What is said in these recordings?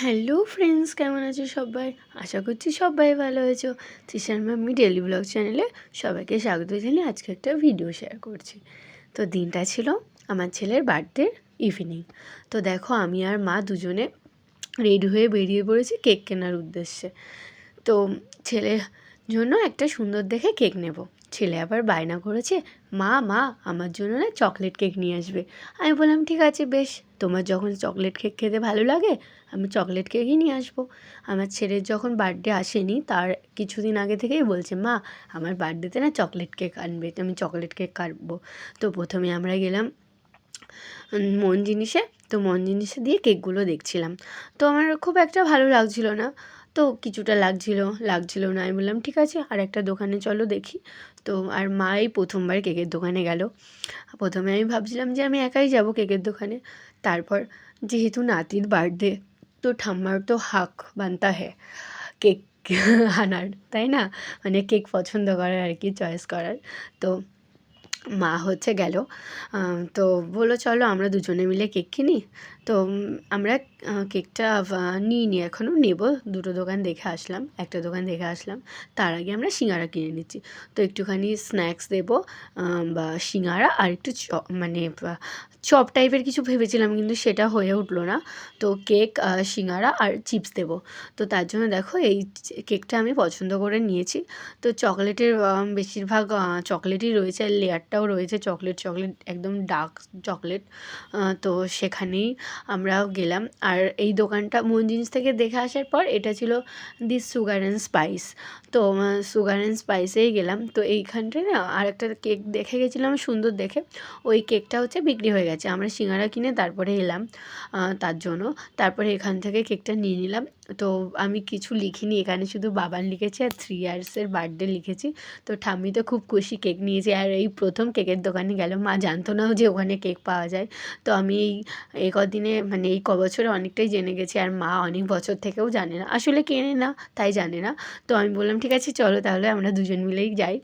Hello friends, কেমন আছো সবাই? আশা করছি সবাই ভালো আছো। তৃষার মাম্মি ডেলি ব্লগ চ্যানেলে সবাইকে স্বাগত জানিয়ে আজকে একটা ভিডিও শেয়ার করছি। তো দিনটা ছিল আমার ছেলের বার্থডে ইভিনিং। তো দেখো, আমি আর মা দুজনে রেডি হয়ে বেরিয়ে পড়েছি কেক কেনার উদ্দেশ্যে। তো ছেলের জন্য একটা সুন্দর দেখে কেক নেব। ছেলে আবার বায়না করেছে, মা মা আমার জন্য না চকলেট কেক নিয়ে আসবে। আমি বললাম ঠিক আছে বেশ, তোমার যখন চকলেট কেক খেতে ভালো লাগে আমি চকলেট কেকই নিয়ে আসবো। আমার ছেলের যখন বার্থডে আসেনি তার কিছুদিন আগে থেকেই বলছে, মা আমার বার্থডেতে না চকলেট কেক আনবে, আমি চকলেট কেক কাটবো। তো প্রথমে আমরা গেলাম মন জিনিসে। তো মন জিনিসে দিয়ে কেকগুলো দেখছিলাম। তো আমার খুব একটা ভালো লাগছিল না, তো কিছুটা লাগছিল না। আমি বললাম ঠিক আছে আর একটা দোকানে চলো দেখি। তো আর মা এই প্রথমবার কেকের দোকানে গেল। প্রথমে আমি ভাবছিলাম যে আমি একাই যাব কেকের দোকানে। তারপর যেহেতু নাতির বার্থডে, তো ঠাম্মার তো হাক বানতা হ্যায় কেক আনার, তাই না? মানে কেক পছন্দ করার আর কি, চয়েস করার। তো মা হচ্ছে গেল, তো বললো চলো আমরা দুজনে মিলে কেক কিনি। তো আমরা কেকটা নিইনি, এখনও নেব। দুটো দোকান দেখে আসলাম, একটা দোকান দেখে আসলাম। তার আগে আমরা সিঙ্গারা কিনে নিচ্ছি। তো একটুখানি স্ন্যাক্স দেবো, বা সিঙ্গারা আর একটু মানে চপ টাইপের কিছু ভেবেছিলাম, কিন্তু সেটা হয়ে উঠলো না। তো কেক, সিঙ্গারা আর চিপস দেবো। তো তার জন্য দেখো এই কেকটা আমি পছন্দ করে নিয়েছি। তো চকলেটের বেশিরভাগ চকলেটই রয়েছে, আর লেয়ারটাও রয়েছে চকলেট চকলেট, একদম ডার্ক চকলেট। তো সেখানেই আমরা গেলাম। আর এই দোকানটা মন জিনিস থেকে দেখে আসার পর এটা ছিল দিস সুগার অ্যান্ড স্পাইস। তো সুগার অ্যান্ড স্পাইসেই গেলাম। তো এইখানটায় না আর একটা কেক দেখে গেছিলাম সুন্দর দেখে, ওই কেকটা হচ্ছে বিক্রি হয়ে গেছে। আমরা সিঙ্গারা কিনে তারপরে এলাম তার জন্য। তারপরে এখান থেকে কেকটা নিয়ে নিলাম। তো আমি কিছু লিখিনি এখানে, শুধু বাবান লিখেছি আর 3 ইয়ার্সের বার্থডে লিখেছি। তো ঠাম্মি তো খুব খুশি, কেক নিয়েছে। আর এই প্রথম কেকের দোকানে গেল, মা জানতো নাও যে ওখানে কেক পাওয়া যায়। তো আমি এই কদিনে মানে এই কবছরে অনেকটাই জেনে গেছি, আর মা অনেক বছর থেকেও জানে না, আসলে কেনে না তাই জানে না। তো আমি বললাম ঠিক আছে চলো তাহলে আমরা দুজন মিলেই যাই।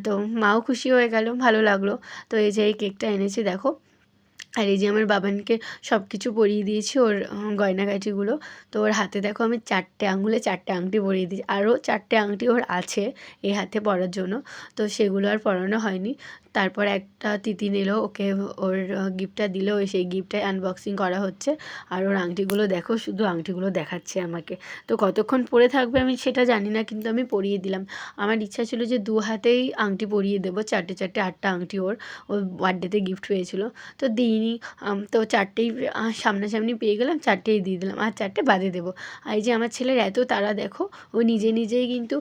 তো মাও খুশি হয়ে গেল, ভালো লাগলো। তো এই যে এই কেকটা এনেছি দেখো। আর এই যে আমার বাবানকে সব কিছু পরিয়ে দিয়েছি, ওর গয়নাগাটিগুলো। তো ওর হাতে দেখো আমি 4টে আঙুলে 4টে আংটি পরিয়ে দিয়েছি, আরও 4টে আংটি ওর আছে এই হাতে পরার জন্য। তো সেগুলো আর পরানো হয়নি। তারপর একটা তিতিন এলো, ওকে ওর গিফটটা দিল, ওই সেই গিফটটাই আনবক্সিং করা হচ্ছে। আর ওর আংটিগুলো দেখো, শুধু আংটিগুলো দেখাচ্ছে আমাকে। তো কতক্ষণ পরে থাকবে আমি সেটা জানি না, কিন্তু আমি পরিয়ে দিলাম। আমার ইচ্ছা ছিল যে 2 হাতেই আংটি পরিয়ে দেবো, 4টে 4টে 8টা আংটি ওর বার্থডেতে গিফট পেয়েছিলো। তো দিইনি। তো 4টেই সামনাসামনি পেয়ে গেলাম, 4টেই দিয়ে দিলাম, আর 4টে বাদে দেবো। আর এই যে আমার ছেলের এত তাড়া দেখো, ও নিজে নিজেই কিন্তু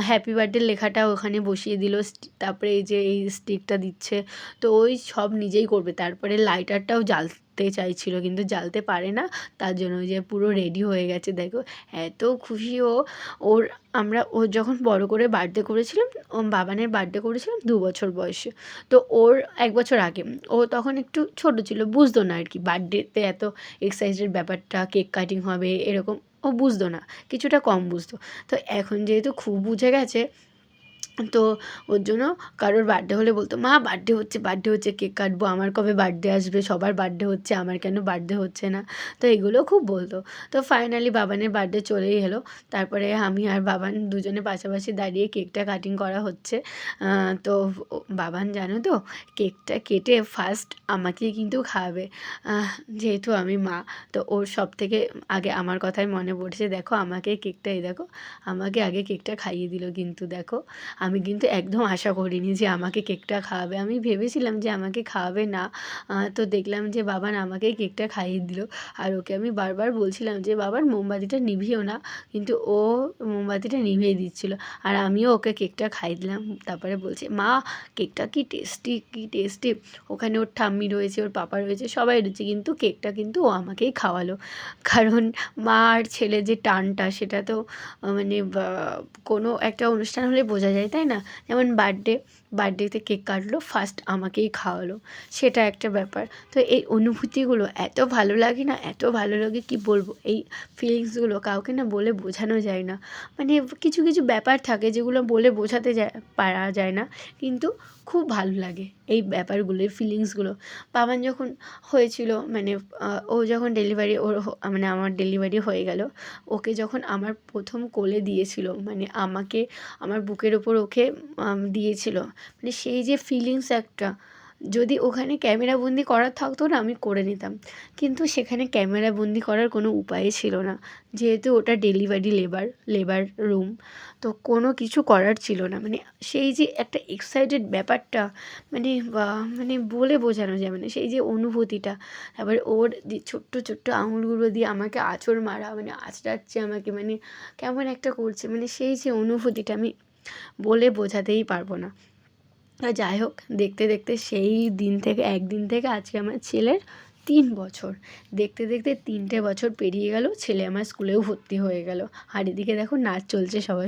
হ্যাপি বার্থডে লেখাটা ওখানে বসিয়ে দিল। তারপরে এই যে এই স্টিকটা দিচ্ছে, তো ওই সব নিজেই করবে। তারপরে লাইটারটাও জ্বালতে চাইছিল কিন্তু জ্বালতে পারে না, তার জন্য ওই যে পুরো রেডি হয়ে গেছে দেখো। এত খুশি ও। ওর ও যখন বড় করে বার্থডে করেছিলাম, ও বাবানের বার্থডে করেছিলাম 2 বছর বয়সে। তো ওর 1 বছর আগে, ও তখন একটু ছোট ছিল, বুঝতো না আর কি বার্থডেতে এত এক্সাইটেড ব্যাপারটা, কেক কাটিং হবে এরকম ও বুঝতো না, কিছুটা কম বুঝতো। তো এখন যেহেতু খুব বুঝে গেছে, তো ওর জন্য কারোর বার্থডে হলে বলতো, মা বার্থডে হচ্ছে কেক কাটবো, আমার কবে বার্থডে আসবে, সবার বার্থডে হচ্ছে আমার কেন বার্থডে হচ্ছে না। তো এগুলো খুব বলতো। তো ফাইনালি বাবানের বার্থডে চলেই এলো। তারপরে আমি আর বাবান দুজনে পাশাপাশি দাঁড়িয়ে কেকটা কাটিং করা হচ্ছে। তো বাবান জানো তো, কেকটা কেটে ফার্স্ট আমাকেই কিন্তু খাওয়াবে। যেহেতু আমি মা, তো ওর সব থেকে আগে আমার কথাই মনে পড়ছে। দেখো আমাকে কেকটা, এই দেখো আমাকে আগে কেকটা খাইয়ে দিল। কিন্তু দেখো, আমি কিন্তু একদম আশা করিনি যে আমাকে কেকটা খাওয়াবে, আমি ভেবেছিলাম যে আমাকে খাওয়াবে না। তো দেখলাম যে বাবান আমাকেই কেকটা খাইয়ে দিল। আর ওকে আমি বারবার বলছিলাম যে বাবার মোমবাতিটা নিভিও না, কিন্তু ও মোমবাতিটা নিভিয়ে দিচ্ছিল। আর আমিও ওকে কেকটা খাইয়ে দিলাম। তারপরে বলছে, মা কেকটা কি টেস্টি, কি টেস্টি। ওখানে ওর ঠাম্মি রয়েছে, ওর পাপা রয়েছে, সবাই রয়েছে, কিন্তু কেকটা কিন্তু ও আমাকেই খাওয়ালো। কারণ মা আর ছেলে যে টানটা, সেটা তো মানে কোনো একটা অনুষ্ঠান হলে বোঝা যায়, তাই না? যেমন বার্থডেতে কেক কাটলো, ফার্স্ট আমাকেই খাওয়ালো, সেটা একটা ব্যাপার। তো এই অনুভূতিগুলো এত ভালো লাগে না, এত ভালো লাগে কি বলবো। এই ফিলিংসগুলো কাউকে না বলে বোঝানো যায় না। মানে কিছু কিছু ব্যাপার থাকে যেগুলো বলে বোঝাতে পারা যায় না, কিন্তু খুব ভালো লাগে। এই ব্যাপারগুলোর ফিলিংসগুলো। বাবান যখন হয়েছিল মানে ও যখন ডেলিভারি মানে আমার ডেলিভারি হয়ে গেল, ওকে যখন আমার প্রথম কোলে দিয়েছিল মানে আমাকে আমার বুকের ওপর ওকে দিয়েছিল, মানে সেই যে ফিলিংস একটা, যদি ওখানে ক্যামেরাবন্দি করার থাকতো না আমি করে নিতাম, কিন্তু সেখানে ক্যামেরাবন্দি করার কোনো উপায় ছিল না, যেহেতু ওটা ডেলিভারি লেবার রুম, তো কোনো কিছু করার ছিল না। মানে সেই যে একটা এক্সাইটেড ব্যাপারটা, মানে মানে বলে বোঝানো যাবে না সেই যে অনুভূতিটা। তারপরে ওর ছোট্ট ছোট্ট আঙুলগুলো দিয়ে আমাকে আঁচড় মারা, মানে আঁচড়াচ্ছে আমাকে, মানে কেমন একটা করছে, মানে সেই যে অনুভূতিটা আমি বলে বোঝাতেই পারবো না। যাই হোক, দেখতে দেখতে সেই দিন থেকে একদিন থেকে আজকে আমার ছেলের 3 বছর, দেখতে দেখতে 3টে বছর পেরিয়ে গেল, ছেলে আমার স্কুলেও ভর্তি হয়ে গেল। আর এদিকে দেখো নাচ চলছে সবাই।